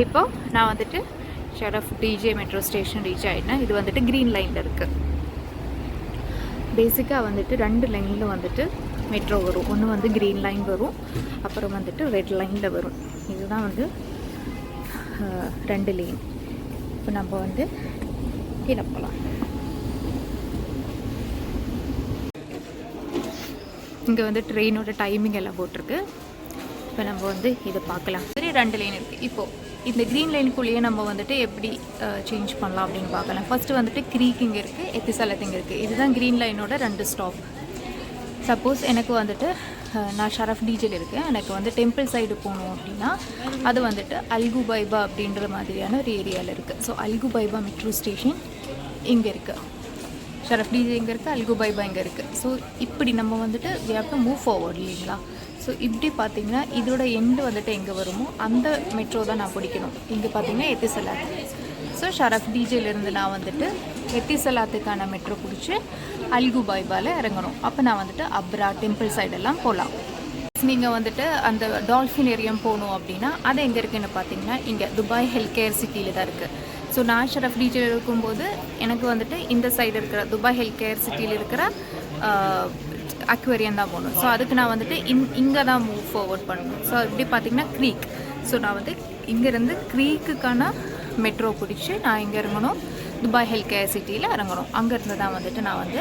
இப்போ நான் வந்துட்டு Sharaf DJ metro station reach ஆகிட்டேன். இது வந்துட்டு க்ரீன் லைனில் இருக்குது. பேசிக்காக வந்துட்டு 2 லைனில் வந்துட்டு மெட்ரோ வரும். ஒன்று வந்து க்ரீன் லைன் வரும், அப்புறம் வந்துட்டு ரெட் லைனில் வரும். இதுதான் வந்து 2 லைன். இப்போ நம்ம வந்து கீழே போகலாம். இங்கே வந்து ட்ரெயினோட டைமிங் எல்லாம் போட்டிருக்கு. இப்போ நம்ம வந்து இதை பார்க்கலாம். சரி, 2 லைன் இருக்குது. இப்போது இந்த க்ரீன் லைனுக்குள்ளேயே நம்ம வந்துட்டு எப்படி சேஞ்ச் பண்ணலாம் அப்படின்னு பார்க்கலாம். ஃபஸ்ட்டு வந்துட்டு க்ரீக் இங்கே இருக்குது, எத்திசலாத் இங்கே இருக்குது. இதுதான் க்ரீன் லைனோட 2 ஸ்டாப். சப்போஸ் எனக்கு வந்துட்டு நான் ஷரஃப் டிஜேல இருக்கேன், எனக்கு வந்து டெம்பிள் சைடு போகணும் அப்படின்னா அது வந்துட்டு அல்குபைபா அப்படின்ற மாதிரியான ஒரு ஏரியாவில் இருக்குது. ஸோ அல்குபைபா மெட்ரோ ஸ்டேஷன் இங்கே இருக்குது, ஷரஃப் டிஜே இங்கே இருக்குது, அல்குபைபா இங்கே இருக்குது. ஸோ இப்படி நம்ம வந்துட்டு we have to move forward இல்லைங்களா. ஸோ இப்படி பார்த்திங்கன்னா இதோட எண்டு வந்துட்டு எங்கே வருமோ அந்த மெட்ரோ தான் நான் பிடிக்கணும். இங்கே பார்த்திங்கன்னா எத்திசலாத். ஸோ ஷரஃப் டிஜேலேருந்து நான் வந்துட்டு எத்திசலாத்துக்கான மெட்ரோ பிடிச்சி அல்குபைபாவில் இறங்கணும். அப்போ நான் வந்துட்டு அப்ரா டெம்பிள் சைடெல்லாம் போகலாம். நீங்கள் வந்துட்டு அந்த டால்ஃபினேரியம் போகணும் அப்படின்னா அது எங்கே இருக்குதுன்னு பார்த்தீங்கன்னா இங்கே துபாய் ஹெல்த் கேர் சிட்டியில் தான் இருக்குது. ஸோ நான் ஷரஃப் டிஜேல இருக்கும்போது எனக்கு வந்துட்டு இந்த சைடு இருக்கிற துபாய் ஹெல்த் கேர் சிட்டியில் இருக்கிற அக்வேரியம் தான் போகணும். ஸோ அதுக்கு நான் வந்துட்டு இங்கே தான் மூவ் ஃபார்வர்ட் பண்ணணும். ஸோ இப்படி பார்த்திங்கன்னா க்ரீக். ஸோ நான் வந்து இங்கேருந்து க்ரீக்குக்கான மெட்ரோ பிடிச்சி நான் இங்கே இறங்கணும், துபாய் ஹெல்த் கேர் சிட்டியில் இறங்கணும். அங்கேருந்து தான் வந்துட்டு நான் வந்து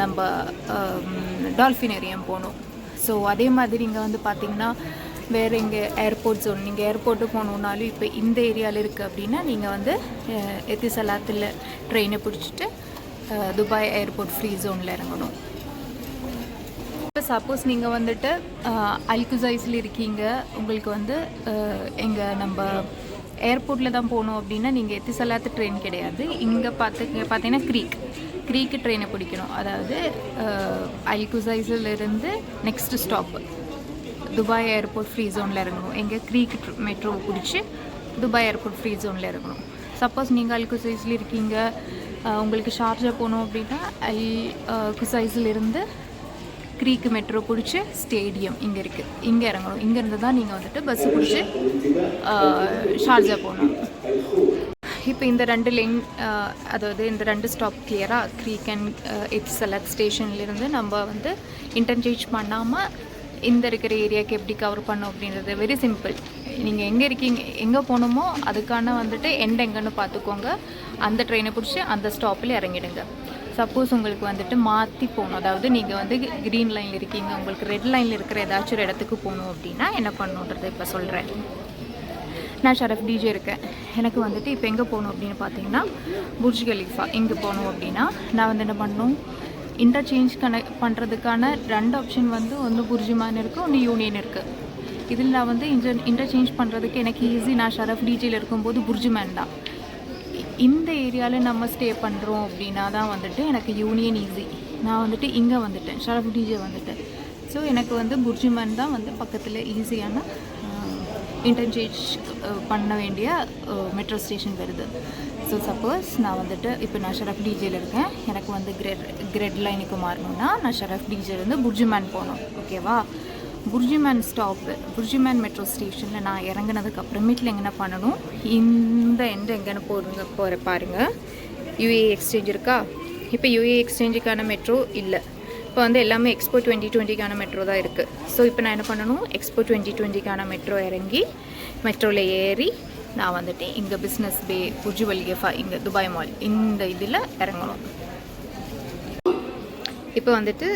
நம்ம டால்ஃபினேரியம் போகணும். ஸோ அதே மாதிரி இங்கே வந்து பார்த்திங்கன்னா வேறு இங்கே ஏர்போர்ட் ஜோன், நீங்கள் ஏர்போர்ட்டு போகணுன்னாலும் இப்போ இந்த ஏரியாவில் இருக்குது அப்படின்னா நீங்கள் வந்து எத்திசலாத்தில் ட்ரெயினை பிடிச்சிட்டு துபாய் ஏர்போர்ட் ஃப்ரீ ஜோனில் இறங்கணும். இப்போ சப்போஸ் நீங்கள் வந்துட்டு அல்குசைஸில் இருக்கீங்க, உங்களுக்கு வந்து எங்கள் நம்ம ஏர்போர்ட்டில் தான் போகணும் அப்படின்னா நீங்கள் எத்திசலாத்து ட்ரெயின் கிடையாது. இங்கே பார்த்தீங்கன்னா க்ரீக்கு ட்ரெயினை பிடிக்கணும். அதாவது அல்குசைஸிலிருந்து next stop Dubai airport free ஜோனில் இறங்கணும். எங்கள் க்ரீக் மெட்ரோவை பிடிச்சி துபாய் ஏர்போர்ட் ஃப்ரீ ஜோனில் இறங்கணும். சப்போஸ் நீங்கள் அல்குசைஸில் இருக்கீங்க, உங்களுக்கு ஷார்ஜா போகணும் அப்படின்னா அல்குசைஸிலிருந்து க்ரீக் மெட்ரோ பிடிச்சி ஸ்டேடியம் இங்கே இருக்குது, இங்கே இறங்கணும். இங்கேருந்து தான் நீங்கள் வந்துட்டு பஸ்ஸு பிடிச்சி ஷார்ஜா போகணும். இப்போ இந்த 2 லைன், அதாவது இந்த 2 ஸ்டாப் கிளியராக க்ரீக் அண்ட் எத்திசலாத் ஸ்டேஷன்லேருந்து நம்ம வந்து இன்டர்சேஞ்ச் பண்ணாமல் இந்த இருக்கிற ஏரியாவுக்கு எப்படி கவர் பண்ணோம் அப்படின்றது வெரி சிம்பிள். நீங்கள் எங்கே இருக்கீங்க, எங்கே போகணுமோ அதுக்கான வந்துட்டு எங்கன்னு பார்த்துக்கோங்க. அந்த ட்ரெயினை பிடிச்சி அந்த ஸ்டாப்பில் இறங்கிடுங்க. சப்போஸ் உங்களுக்கு வந்துட்டு மாற்றி போகணும், அதாவது நீங்கள் வந்து க்ரீன் லைனில் இருக்கீங்க, உங்களுக்கு ரெட் லைனில் இருக்கிற ஏதாச்சும் ஒரு இடத்துக்கு போகணும் அப்படின்னா என்ன பண்ணணுன்றதை இப்போ சொல்கிறேன். நான் ஷரஃப் டிஜே இருக்கேன், எனக்கு வந்துட்டு இப்போ எங்கே போகணும் அப்படின்னு பார்த்தீங்கன்னா புர்ஜ் கலீஃபா இங்கே போகணும் அப்படின்னா நான் வந்து என்ன பண்ணணும், இன்டர்சேஞ்ச் பண்ணுறதுக்கான 2 ஆப்ஷன் வந்து ஒன்று புர்ஜுமான் இருக்குது, ஒன்று யூனியன் இருக்குது. இதில் நான் வந்து இன்டர்சேஞ்ச் பண்ணுறதுக்கு எனக்கு ஈஸி. நான் ஷரஃப் டிஜேயில் இருக்கும்போது புர்ஜுமான் தான். இந்த ஏரியாவில் நம்ம ஸ்டே பண்ணுறோம் அப்படின்னா தான் வந்துட்டு எனக்கு யூனியன் ஈஸி. நான் வந்துட்டு இங்கே வந்துட்டேன், ஷரஃப் டிஜே வந்துட்டேன். ஸோ எனக்கு வந்து புர்ஜுமான் தான் வந்து பக்கத்தில் ஈஸியான இன்டர்சேஞ்ச் பண்ண வேண்டிய மெட்ரோ ஸ்டேஷன் வருது. ஸோ சப்போஸ் நான் வந்துட்டு இப்போ நான் ஷரஃப் டிஜேயில் இருக்கேன், எனக்கு வந்து கிரெட் லைனுக்கு மாறணும்னா நான் ஷரஃப் டிஜேலேருந்து புர்ஜுமான் போகணும். ஓகேவா, புர்ஜுமான் ஸ்டாப்பு, புர்ஜுமான் மெட்ரோ ஸ்டேஷனில் நான் இறங்கினதுக்கு அப்புறமேட்டில் என்ன பண்ணணும், இந்த எங்கன்னு போகிற பாருங்கள், யூஏ எக்ஸ்சேஞ்ச் இருக்கா. இப்போ யூஏ எக்ஸ்சேஞ்சுக்கான மெட்ரோ இல்லை, இப்போ வந்து எல்லாமே எக்ஸ்போ 2020க்கான மெட்ரோ தான் இருக்குது. ஸோ இப்போ நான் என்ன பண்ணணும், எக்ஸ்போ 2020க்கான மெட்ரோ இறங்கி மெட்ரோவில் ஏறி நான் வந்துட்டு இங்கே பிஸ்னஸ் பே, புர்ஜ் கலீஃபா, இங்கே துபாய் மால், இந்த இதில் இறங்கணும். இப்போ வந்துட்டு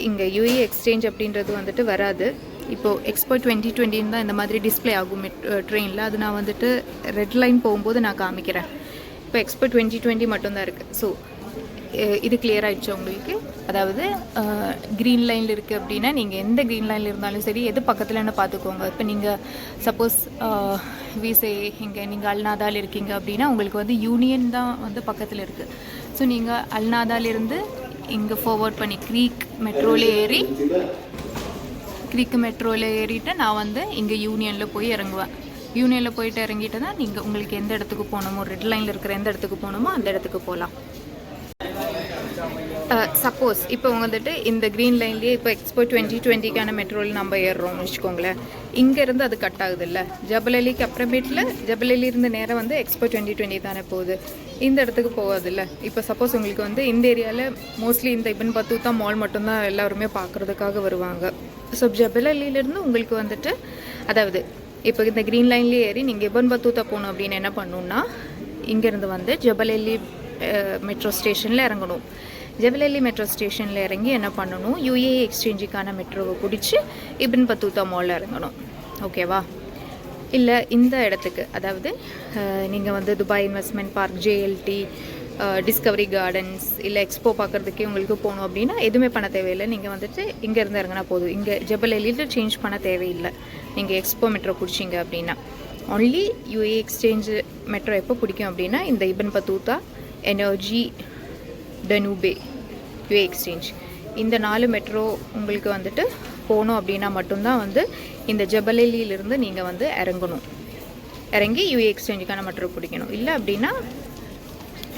இங்கே யூஏ எக்ஸ்சேஞ்ச் அப்படின்றது வந்துட்டு வராது. இப்போது எக்ஸ்போ 2020 தான் இந்த மாதிரி டிஸ்பிளே ஆகும் ட்ரெயினில். அது நான் வந்துட்டு ரெட் லைன் போகும்போது நான் காமிக்கிறேன். இப்போ எக்ஸ்போ 2020 மட்டும்தான் இருக்குது. ஸோ இது கிளியர் ஆகிடுச்சு உங்களுக்கு. அதாவது க்ரீன் லைனில் இருக்குது அப்படின்னா நீங்கள் எந்த க்ரீன் லைனில் இருந்தாலும் சரி, எது பக்கத்துலன்னு பார்த்துக்கோங்க. இப்போ நீங்கள் சப்போஸ் விசே இங்கே நீங்கள் அல்நாதாவில் இருக்கீங்க அப்படின்னா உங்களுக்கு வந்து யூனியன் தான் வந்து பக்கத்தில் இருக்குது. ஸோ நீங்கள் அல்நாதாலிருந்து இங்கே ஃபார்வர்ட் பண்ணி க்ரீக் மெட்ரோவில் ஏறிட்டு நான் வந்து இங்கே யூனியனில் போய் இறங்குவேன். யூனியனில் போயிட்டு இறங்கிட்டு தான் நீங்கள் உங்களுக்கு எந்த இடத்துக்கு போகணுமோ, ரெட் லைனில் இருக்கிற எந்த இடத்துக்கு போகணுமோ அந்த இடத்துக்கு போகலாம். சப்போஸ் இப்போ வந்துட்டு இந்த க்ரீன் லைன்லேயே இப்போ எக்ஸ்போ 2020க்கான மெட்ரோவில் நம்ம ஏறுறோம்னு வச்சுக்கோங்களேன். இங்கேருந்து அது கட் ஆகுது இல்லை, ஜபல் அலிக்கு அப்புறமேட்டில் ஜபல் அலியிருந்து நேரம் வந்து எக்ஸ்போ 2020 தானே போகுது, இந்த இடத்துக்கு போகாது இல்லை. இப்போ சப்போஸ் உங்களுக்கு வந்து இந்த ஏரியாவில் மோஸ்ட்லி இந்த இபன் பத்தூத்தா மால் மட்டும்தான் எல்லாருமே பார்க்குறதுக்காக வருவாங்க. ஸோ ஜபல் அலியிலேருந்து உங்களுக்கு வந்துட்டு, அதாவது இப்போ இந்த க்ரீன் லைன்லேயே ஏறி நீங்கள் இபன் பத்தூத்தா போகணும் அப்படின்னு என்ன பண்ணணுன்னா, இங்கேருந்து வந்து ஜபல் அலி மெட்ரோ ஸ்டேஷனில் இறங்கணும். ஜபல் அலி மெட்ரோ ஸ்டேஷனில் இறங்கி என்ன பண்ணணும், யுஏஇ எக்ஸ்சேஞ்சுக்கான மெட்ரோவை பிடிச்சி இபின் பத்தூத்தா மாலில் இறங்கணும். ஓகேவா? இல்லை இந்த இடத்துக்கு, அதாவது நீங்கள் வந்து Dubai investment park, JLT, Discovery gardens இல்லை எக்ஸ்போ பார்க்குறதுக்கே உங்களுக்கு போகணும் அப்படின்னா எதுவுமே பண்ண தேவையில்லை. நீங்கள் வந்துட்டு இங்கேருந்து இறங்கினா போதும். இங்கே ஜபல் அலியில் சேஞ்ச் பண்ண தேவையில்லை. நீங்கள் எக்ஸ்போ மெட்ரோ பிடிச்சிங்க அப்படின்னா ஒன்லி யுஏஇ எக்ஸ்சேஞ்சு மெட்ரோ எப்போ பிடிக்கும் அப்படின்னா இந்த இபின் பத்தூத்தா, எனர்ஜி, டனூபே, யுஏ எக்ஸ்சேஞ்ச், இந்த 4 மெட்ரோ உங்களுக்கு வந்துட்டு போகணும் அப்படின்னா மட்டும்தான் வந்து இந்த ஜபல் அலியிலிருந்து நீங்கள் வந்து இறங்கி யுஏ எக்ஸ்சேஞ்சுக்கான மெட்ரோ பிடிக்கணும். இல்லை அப்படின்னா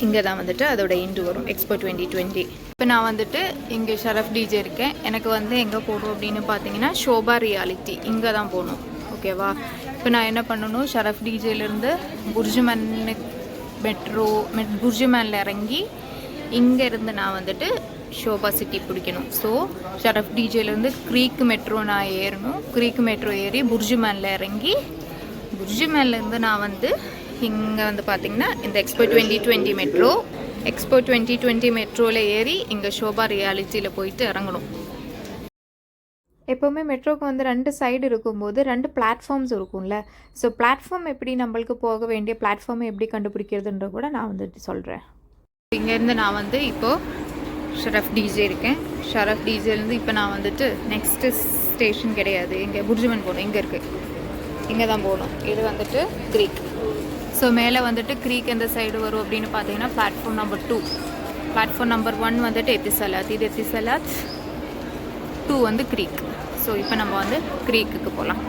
இங்கே தான் வந்துட்டு அதோட எண்டு வரும், எக்ஸ்போ 2020. இப்போ நான் வந்துட்டு இங்கே ஷரஃப் டிஜே இருக்கேன். எனக்கு வந்து எங்கே போகணும் அப்படின்னு பார்த்தீங்கன்னா ஷோபா ரியாலிட்டி, இங்கே தான் போகணும். ஓகேவா? இப்போ நான் என்ன பண்ணணும், ஷரஃப் டிஜேலேருந்து புர்ஜுமன் புர்ஜுமனில் இறங்கி இங்கேருந்து நான் வந்துட்டு ஷோபா சிட்டி பிடிக்கணும். ஸோ ஷரஃப் டிஜேலேருந்து க்ரீக் மெட்ரோ நான் ஏறணும். க்ரீக் மெட்ரோ ஏறி புர்ஜுமனில் இறங்கி புர்ஜுமன்லேருந்து நான் வந்து இங்கே வந்து பார்த்திங்கன்னா இந்த எக்ஸ்போ 2020 மெட்ரோவில் ஏறி இங்கே ஷோபா ரியாலிட்டியில் போயிட்டு இறங்கணும். எப்போவுமே மெட்ரோக்கு வந்து 2 சைடு இருக்கும்போது 2 பிளாட்ஃபார்ம்ஸ் இருக்கும்ல. ஸோ பிளாட்ஃபார்ம் எப்படி நம்மளுக்கு போக வேண்டிய பிளாட்ஃபார்மை எப்படி கண்டுபிடிக்கிறதுன்ற கூட நான் வந்துட்டு சொல்கிறேன். இங்கேருந்து நான் வந்து இப்போது ஷரஃப் டிஜே இருக்கேன். ஷரஃப் டிஜேலேருந்து இப்போ நான் வந்துட்டு நெக்ஸ்ட்டு ஸ்டேஷன் கிடையாது, இங்கே புர்ஜுமன் போகணும். இங்கே இருக்குது, இங்கே தான் போகணும். இது வந்துட்டு க்ரீக். ஸோ மேலே வந்துட்டு க்ரீக் எந்த சைடு வரும் அப்படின்னு பார்த்தீங்கன்னா பிளாட்ஃபார்ம் நம்பர் 2. பிளாட்ஃபார்ம் நம்பர் 1 வந்துட்டு எத்திசலாத், இது எத்திசலாத், 2 வந்து க்ரீக். ஸோ இப்போ நம்ம வந்து க்ரீக்குக்கு போகலாம்.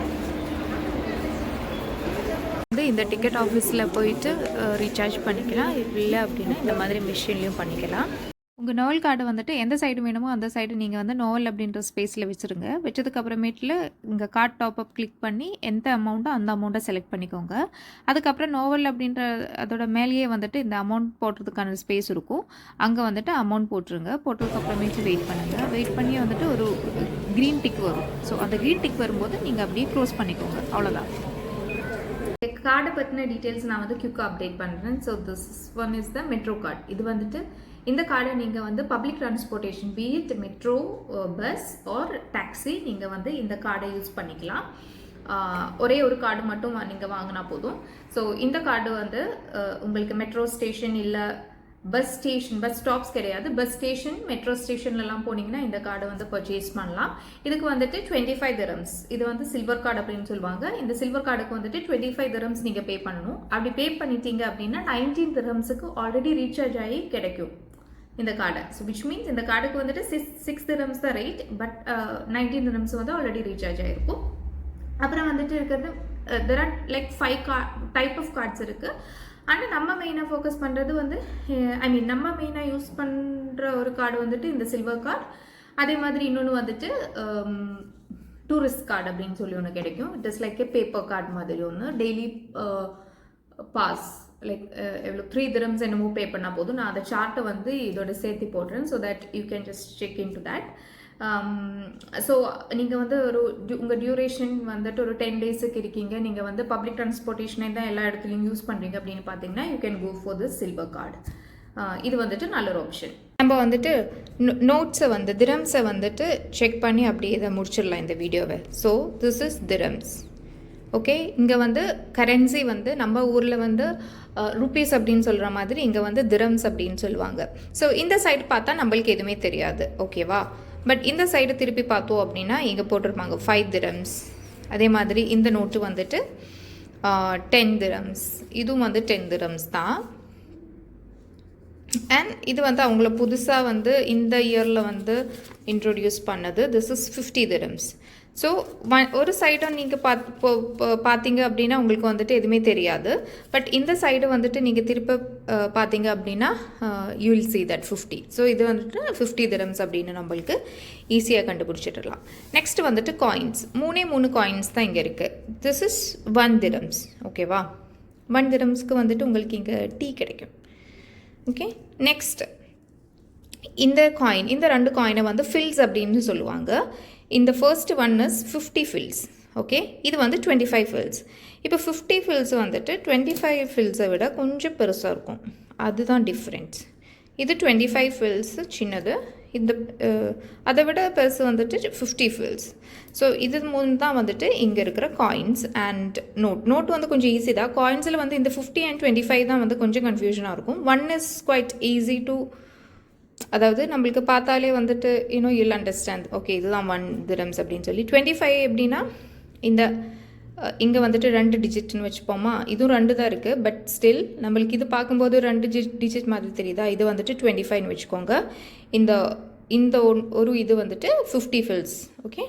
வந்து இந்த டிக்கெட் ஆஃபீஸில் போயிட்டு ரீசார்ஜ் பண்ணிக்கலாம். இல்லை அப்படின்னா இந்த மாதிரி மிஷின்லேயும் பண்ணிக்கலாம். உங்கள் நோவல் கார்டு வந்துட்டு எந்த சைடு வேணுமோ அந்த சைடு நீங்கள் வந்து நோவல் அப்படின்ற ஸ்பேஸில் வச்சுருங்க. வச்சதுக்கப்புறமேட்டில் இங்கே கார்ட் டாப்அப் கிளிக் பண்ணி எந்த அமௌண்ட்டோ அந்த அமௌண்ட்டை செலக்ட் பண்ணிக்கோங்க. அதுக்கப்புறம் நோவல் அப்படின்ற அதோட மேலேயே வந்துட்டு இந்த அமௌண்ட் போடுறதுக்கான ஸ்பேஸ் இருக்கும், அங்கே வந்துட்டு அமௌண்ட் போட்டுருங்க. போட்டதுக்கப்புறமேட்டு வெயிட் பண்ணுங்கள். வெயிட் பண்ணி வந்துட்டு ஒரு க்ரீன் டிக் வரும். ஸோ அந்த க்ரீன் டிக் வரும்போது நீங்கள் அப்படியே க்ளோஸ் பண்ணிக்கோங்க. அவ்வளோதான். கார்டை பற்றின டீட்டெயில்ஸ் நான் வந்து குயிக்காக அப்டேட் பண்ணுறேன். So this one is the metro card. இது வந்துட்டு இந்த கார்டை நீங்கள் வந்து பப்ளிக் டிரான்ஸ்போர்ட்டேஷன், பீட் மெட்ரோ, பஸ் ஆர் டாக்ஸி, நீங்கள் வந்து இந்த கார்டை யூஸ் பண்ணிக்கலாம். ஒரே ஒரு கார்டு மட்டும் நீங்கள் வாங்கினா போதும். ஸோ இந்த கார்டு வந்து உங்களுக்கு மெட்ரோ ஸ்டேஷன் இல்லை பஸ் ஸ்டாப்ஸ் கிடையாது, பஸ் ஸ்டேஷன், மெட்ரோ ஸ்டேஷன்லலாம் போனீங்கன்னா இந்த கார்டை வந்து பர்ச்சேஸ் பண்ணலாம். இதுக்கு வந்துட்டு 25 dirhams. இது வந்து சில்வர் கார்டு அப்படின்னு சொல்லுவாங்க. இந்த சில்வர் கார்டுக்கு வந்துட்டு 25 dirhams நீங்கள் பே பண்ணணும். அப்படி பே பண்ணிட்டீங்க அப்படின்னா 19 dirhamsக்கு ஆல்ரெடி ரீசார்ஜ் ஆகி கிடைக்கும் இந்த கார்டை. ஸோ விச் மீன்ஸ் இந்த கார்டுக்கு வந்துட்டு 6 dirhams தான் ரேட், பட் 19 dirhams வந்து ஆல்ரெடி ரீசார்ஜ் ஆகிருக்கும். அப்புறம் வந்துட்டு இருக்கிறது there are like 5 type of cards இருக்குது. ஆனால் நம்ம மெயினாக ஃபோக்கஸ் பண்ணுறது வந்து நம்ம மெயினாக யூஸ் பண்ணுற ஒரு கார்டு வந்துட்டு இந்த சில்வர் கார்டு. அதே மாதிரி இன்னொன்று வந்துட்டு டூரிஸ்ட் கார்டு அப்படின்னு சொல்லி ஒன்று கிடைக்கும். It is like A paper card மாதிரி ஒன்று. டெய்லி பாஸ் லைக் எவ்வளோ 3 dirhams என்னமோ பே பண்ணால் போதும். நான் அந்த சார்ட்டை வந்து இதோட சேர்த்து போடுறேன். So that you can just check in to that. So நீங்கள் வந்து உங்கள் டியூரேஷன் வந்துட்டு ஒரு 10 daysக்கு இருக்கீங்க, நீங்கள் வந்து பப்ளிக் டிரான்ஸ்போர்ட்டேஷனே தான் எல்லா இடத்துலையும் யூஸ் பண்ணுறீங்க அப்படின்னு பார்த்தீங்கன்னா you can go for this silver card. இது வந்துட்டு நல்ல ஒரு ஆப்ஷன். நம்ம வந்துட்டு நோட்ஸை வந்து திரம்ஸை வந்துட்டு செக் பண்ணி அப்படியே இதை முடிச்சிடலாம் இந்த வீடியோவை. So this is dirhams. Okay, இங்கே வந்து கரன்சி வந்து நம்ம ஊரில் வந்து ருபீஸ் அப்படின்னு சொல்கிற மாதிரி இங்கே வந்து திரம்ஸ் அப்படின்னு சொல்லுவாங்க. ஸோ இந்த சைடு பார்த்தா நம்மளுக்கு எதுவுமே தெரியாது. ஓகேவா? பட் இந்த சைடு திருப்பி பார்த்தோம் அப்படின்னா இங்கே போட்டிருப்பாங்க 5 dirhams. அதே மாதிரி இந்த நோட்டு வந்துட்டு 10 dirhams. இதுவும் வந்து 10 dirhams தான். அண்ட் இது வந்து அவங்கள புதுசாக வந்து இந்த இயரில் வந்து இன்ட்ரொடியூஸ் பண்ணது. This is 50 dirhams. ஸோ ஒரு சைடும் நீங்கள் பார்த்தீங்க அப்படின்னா உங்களுக்கு வந்துட்டு எதுவுமே தெரியாது. பட் இந்த சைடு வந்துட்டு நீங்கள் திருப்ப பார்த்தீங்க அப்படின்னா you will see that 50. So இது வந்துட்டு 50 dirhams அப்படின்னு நம்மளுக்கு ஈஸியாக கண்டுபிடிச்சிடலாம். நெக்ஸ்ட் வந்துட்டு காயின்ஸ். 3 காயின்ஸ் தான் இங்கே இருக்குது. This is 1 dirhams. ஓகேவா? 1 dirhamsக்கு வந்துட்டு உங்களுக்கு இங்கே டீ கிடைக்கும். ஓகே, நெக்ஸ்ட் இந்த காயின், இந்த 2 காயினை வந்து ஃபில்ஸ் அப்படின்னு சொல்லுவாங்க. இந்த first one is 50 fils. Okay, இது வந்து 25 ஃபில்ஸ். இப்போ 50 ஃபில்ஸ் வந்துட்டு 25 ஃபில்ஸை விட கொஞ்சம் பெருசாக இருக்கும், அதுதான் டிஃப்ரென்ஸ். இது 25 ஃபில்ஸ் சின்னது, இந்த அதை விட பெருசு வந்துட்டு 50 ஃபில்ஸ். ஸோ இது தான் வந்துட்டு இங்கே இருக்கிற காயின்ஸ் அண்ட் நோட் வந்து கொஞ்சம் ஈஸி தான். காயின்ஸில் வந்து இந்த 50 and 25 தான் வந்து கொஞ்சம் கன்ஃபியூஷனாக இருக்கும். 1 இஸ் குவைட் ஈஸி டு, அதாவது நம்மளுக்கு பார்த்தாலே வந்துட்டு யூல் அண்டர்ஸ்டாண்ட், ஓகே இதுதான் 1 dirhams அப்படின்னு சொல்லி. 25 எப்படின்னா இந்த இங்கே வந்துட்டு 2 டிஜிட்னு வச்சுப்போமா, இதுவும் 2 தான் இருக்குது. பட் ஸ்டில் நம்மளுக்கு இது பார்க்கும்போது 2 டிஜிட் மாதிரி தெரியுதா, இது வந்துட்டு 25ன்னு வச்சுக்கோங்க. இந்த ஒரு இது வந்துட்டு 50 ஃபில்ஸ். ஓகே.